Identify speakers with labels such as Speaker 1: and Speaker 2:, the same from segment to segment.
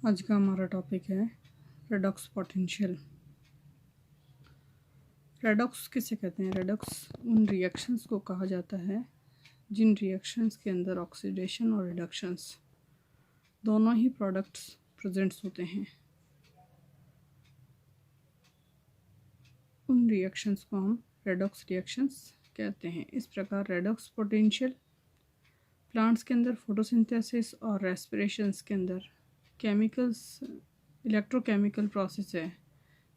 Speaker 1: आज का हमारा टॉपिक है रेडॉक्स पोटेंशियल। रेडॉक्स किसे कहते हैं? रेडॉक्स उन रिएक्शंस को कहा जाता है जिन रिएक्शंस के अंदर ऑक्सीडेशन और रिडक्शंस दोनों ही प्रोडक्ट्स प्रेजेंट्स होते हैं। उन रिएक्शंस को हम रेडॉक्स रिएक्शंस कहते हैं। इस प्रकार रेडॉक्स पोटेंशियल प्लांट्स के अंदर फोटोसिंथेसिस और रेस्पिरेशंस के अंदर केमिकल्स इलेक्ट्रोकेमिकल प्रोसेस है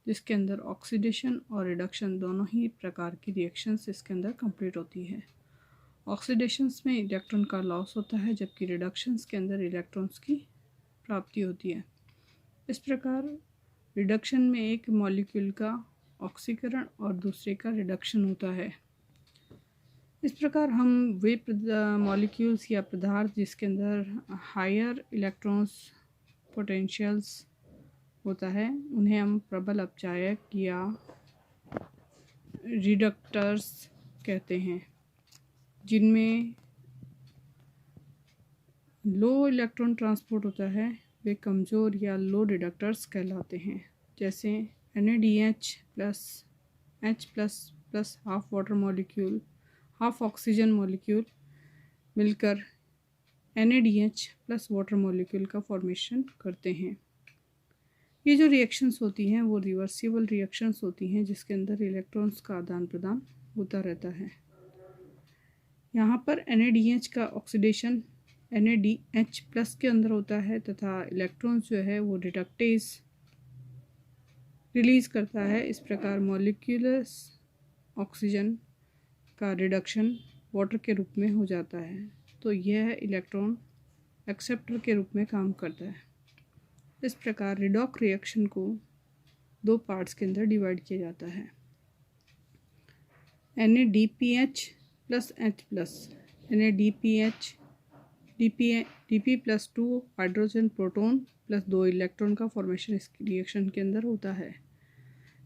Speaker 1: जिसके अंदर ऑक्सीडेशन और रिडक्शन दोनों ही प्रकार की रिएक्शंस इसके अंदर कंप्लीट होती है। ऑक्सीडेशंस में इलेक्ट्रॉन का लॉस होता है जबकि रिडक्शंस के अंदर इलेक्ट्रॉन्स की प्राप्ति होती है। इस प्रकार रिडक्शन में एक मॉलिक्यूल का ऑक्सीकरण और दूसरे का रिडक्शन होता है। इस प्रकार हम वे मॉलिक्यूल्स या पदार्थ जिसके अंदर हायर इलेक्ट्रॉन्स पोटेंशियल्स होता है उन्हें हम प्रबल अपचायक या रिडक्टर्स कहते हैं। जिनमें लो इलेक्ट्रॉन ट्रांसपोर्ट होता है वे कमज़ोर या लो रिडक्टर्स कहलाते हैं। जैसे NaDH plus H plus plus half water molecule half oxygen molecule मिलकर NaDH प्लस वाटर मॉलिक्यूल का फॉर्मेशन करते हैं। ये जो रिएक्शंस होती हैं वो रिवर्सिबल रिएक्शंस होती हैं जिसके अंदर इलेक्ट्रॉन्स का आदान प्रदान होता रहता है। यहाँ पर NaDH का ऑक्सीडेशन NaDH प्लस के अंदर होता है तथा इलेक्ट्रॉन्स जो है वो रिडक्टेज रिलीज़ करता है। इस प्रकार मॉलिक्यूलस ऑक्सीजन का रिडक्शन वाटर के रूप में हो जाता है तो यह इलेक्ट्रॉन एक्सेप्टर के रूप में काम करता है। इस प्रकार रिडॉक रिएक्शन को दो पार्ट्स के अंदर डिवाइड किया जाता है। NaDPH plus H plus NaDPH DP plus 2 hydrogen proton plus 2 electron का फॉर्मेशन इस रिएक्शन के अंदर होता है।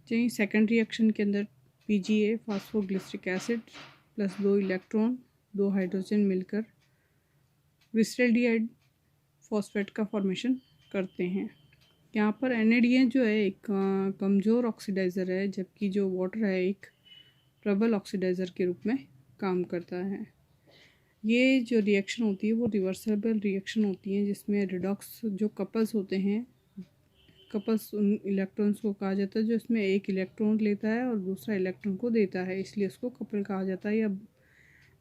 Speaker 1: जहीं सेकेंड रिएक्शन के अंदर PGA phosphoglyceric acid plus 2 electron 2 hydrogen मिलकर ग्लिसरॉल्डिहाइड फॉस्फेट का फॉर्मेशन करते हैं। यहाँ पर NaDH जो है एक कमज़ोर ऑक्सीडाइज़र है जबकि जो वाटर है एक प्रबल ऑक्सीडाइज़र के रूप में काम करता है। ये जो रिएक्शन होती है वो रिवर्सिबल रिएक्शन होती है जिसमें रिडॉक्स जो कपल्स होते हैं कपल्स उन इलेक्ट्रॉन्स को कहा जाता है जो इसमें एक इलेक्ट्रॉन लेता है और दूसरा इलेक्ट्रॉन को देता है, इसलिए उसको कपल कहा जाता है या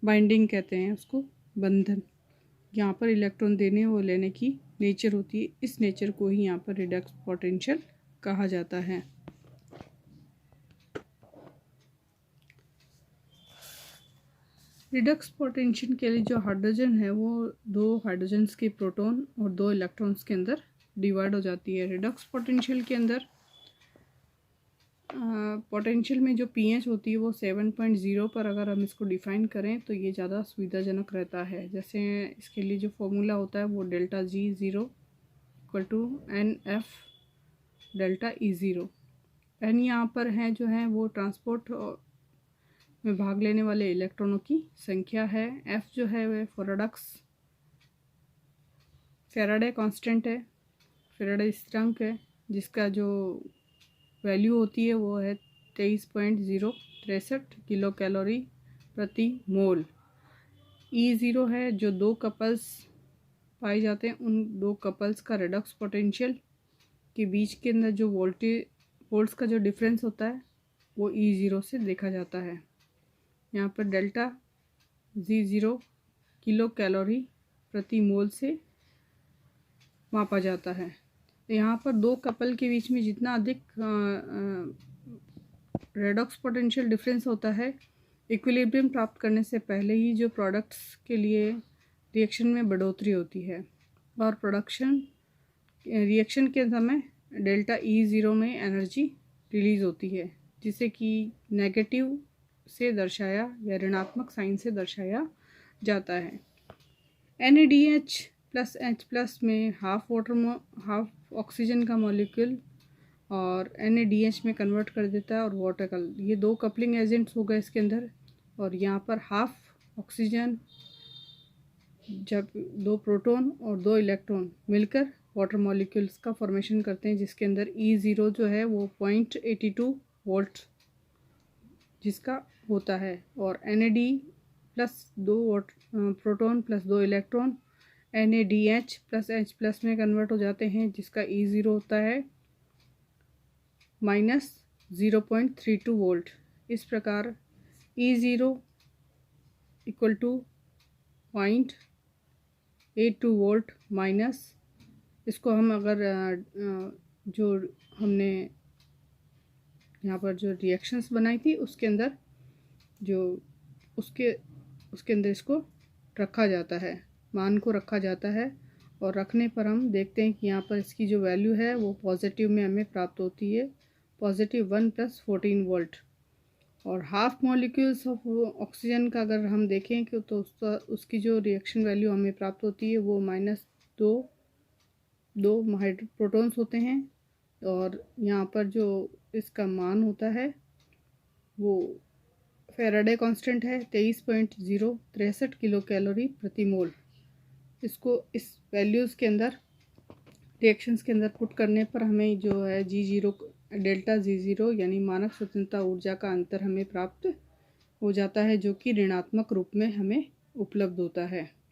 Speaker 1: बाइंडिंग कहते हैं उसको, बंधन। यहाँ पर इलेक्ट्रॉन देने और लेने की नेचर होती है, इस नेचर को ही यहाँ पर रिडक्स पोटेंशियल कहा जाता है। रिडक्स पोटेंशियल के लिए जो हाइड्रोजन है वो 2 हाइड्रोजन्स के प्रोटॉन और 2 इलेक्ट्रॉन्स के अंदर डिवाइड हो जाती है। रिडक्स पोटेंशियल के अंदर पोटेंशियल में जो pH होती है वो 7.0 पर अगर हम इसको डिफ़ाइन करें तो ये ज़्यादा सुविधाजनक रहता है। जैसे इसके लिए जो फॉर्मूला होता है वो ΔG0 = NF ΔE0। N यहाँ पर है जो है वो ट्रांसपोर्ट में भाग लेने वाले इलेक्ट्रॉनों की संख्या है। F जो है वह फैराडे कांस्टेंट है, फैराडे स्थिरांक है जिसका जो वैल्यू होती है वो है 23.063 किलो कैलोरी प्रति मोल। E0 है जो 2 कपल्स पाए जाते हैं, उन 2 कपल्स का रिडक्स पोटेंशियल के बीच के अंदर जो वोल्ट्स का जो डिफरेंस होता है वो E0 से देखा जाता है। यहाँ पर ΔG0 किलो कैलोरी प्रति मोल से मापा जाता है। यहाँ पर 2 कपल के बीच में जितना अधिक रेडॉक्स पोटेंशियल डिफरेंस होता है, इक्विलिब्रियम प्राप्त करने से पहले ही जो प्रोडक्ट्स के लिए रिएक्शन में बढ़ोतरी होती है और रिएक्शन के समय ΔE0 में एनर्जी रिलीज़ होती है जिसे कि नेगेटिव से दर्शाया या ऋणात्मक साइन से दर्शाया जाता है। NaDH प्लस H प्लस में हाफ ऑक्सीजन का मॉलिक्यूल और NaDH में कन्वर्ट कर देता है और वाटर का, ये 2 कपलिंग एजेंट्स हो गए इसके अंदर। और यहाँ पर हाफ ऑक्सीजन जब 2 प्रोटॉन और 2 इलेक्ट्रॉन मिलकर वाटर मॉलिक्यूल्स का फॉर्मेशन करते हैं, जिसके अंदर E0 जो है वो 0.82 वोल्ट जिसका होता है, और NAD plus 2 proton plus 2 electron NADH plus H plus में कन्वर्ट हो जाते हैं, जिसका E0 होता है -0.32 वोल्ट। इस प्रकार E0 equal to 0.82 volt minus, इसको हम अगर जो हमने यहाँ पर जो रिएक्शंस बनाई थी उसके अंदर जो उसके अंदर इसको रखा जाता है, मान को रखा जाता है, और रखने पर हम देखते हैं कि यहाँ पर इसकी जो वैल्यू है वो पॉजिटिव में हमें प्राप्त होती है, +1 + 14 वोल्ट। और हाफ मॉलिक्यूल्स ऑफ ऑक्सीजन का अगर हम देखें कि तो उसकी जो रिएक्शन वैल्यू हमें प्राप्त होती है वो -2 प्रोटॉन्स होते हैं, और यहाँ पर जो इसका मान होता है वो फेराडे कांस्टेंट है 23.063 किलो कैलोरी प्रति मोल। इसको इस वैल्यूज़ के अंदर रिएक्शंस के अंदर पुट करने पर हमें जो है G0 डेल्टा G0 यानी मानक स्वतंत्रता ऊर्जा का अंतर हमें प्राप्त हो जाता है, जो कि ऋणात्मक रूप में हमें उपलब्ध होता है।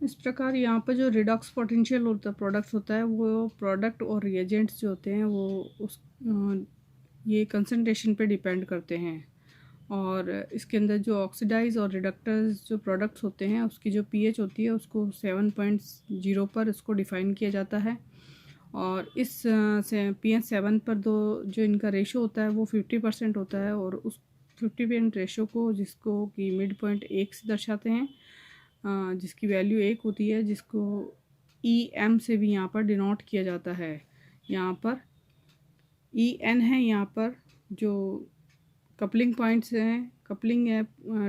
Speaker 1: इस प्रकार यहाँ पर जो रिडॉक्स पोटेंशियल प्रोडक्ट्स होता है वो प्रोडक्ट और रिएजेंट्स जो होते हैं वो उस ये कंसंट्रेशन पे डिपेंड करते हैं, और इसके अंदर जो ऑक्सीडाइज और रिडक्टर्स जो प्रोडक्ट्स होते हैं उसकी जो पीएच होती है उसको 7.0 पर इसको डिफ़ाइन किया जाता है, और इस से pH 7 पर जो इनका रेशो होता है वो 50% होता है, और उस 50% रेशो को जिसको कि मिड पॉइंट 1 से दर्शाते हैं, जिसकी वैल्यू 1 होती है, जिसको EM से भी यहाँ पर डिनोट किया जाता है। यहाँ पर EN है, यहाँ पर जो कपलिंग पॉइंट्स हैं, कपलिंग है,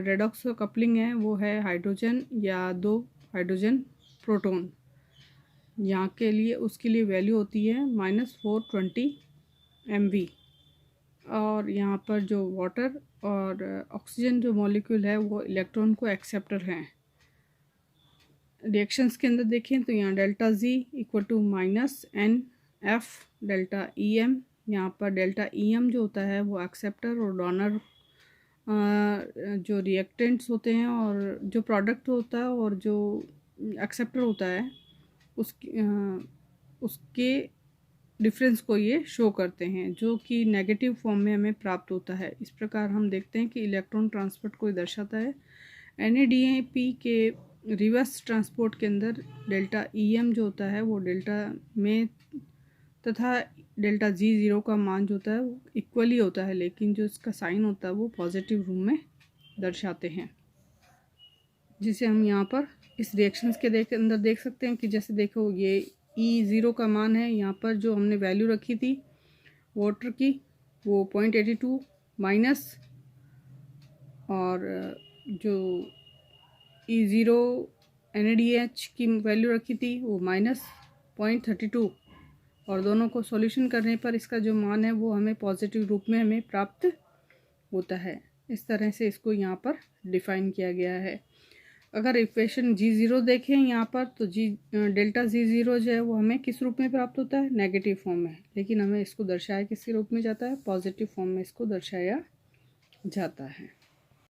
Speaker 1: रेडॉक्स कपलिंग है, वो है हाइड्रोजन या 2 हाइड्रोजन प्रोटॉन। यहाँ के लिए उसके लिए वैल्यू होती है -420 MV, और यहाँ पर जो वाटर और ऑक्सीजन जो मॉलिक्यूल है वो इलेक्ट्रॉन को एक्सेप्टर हैं। रिएक्शंस के अंदर देखें तो यहाँ delta Z equal to -NF delta EM, यहाँ पर डेल्टा EM जो होता है वो एक्सेप्टर और डोनर जो रिएक्टेंट्स होते हैं और जो प्रोडक्ट होता है और जो एक्सेप्टर होता है उसके डिफरेंस को ये शो करते हैं, जो कि नेगेटिव फॉर्म में हमें प्राप्त होता है। इस प्रकार हम देखते हैं कि इलेक्ट्रॉन ट्रांसपोर्ट को दर्शाता है। NADP के रिवर्स ट्रांसपोर्ट के अंदर डेल्टा EM जो होता है वो डेल्टा में तथा डेल्टा G0 का मान जो होता है वो इक्वली होता है, लेकिन जो इसका साइन होता है वो पॉजिटिव रूप में दर्शाते हैं, जिसे हम यहाँ पर इस रिएक्शंस के अंदर देख सकते हैं कि जैसे देखो ये E0 का मान है, यहाँ पर जो हमने वैल्यू रखी थी वाटर की वो 0.82 माइनस, और जो E0 NADH की वैल्यू रखी थी वो -0.32, और दोनों को सॉल्यूशन करने पर इसका जो मान है वो हमें पॉजिटिव रूप में हमें प्राप्त होता है। इस तरह से इसको यहाँ पर डिफ़ाइन किया गया है। अगर इक्वेशन G0 देखें यहाँ पर तो डेल्टा G0 जो है वो हमें किस रूप में प्राप्त होता है, नेगेटिव फॉर्म में, लेकिन हमें इसको दर्शाया किस रूप में जाता है, पॉजिटिव फॉर्म में इसको दर्शाया जाता है।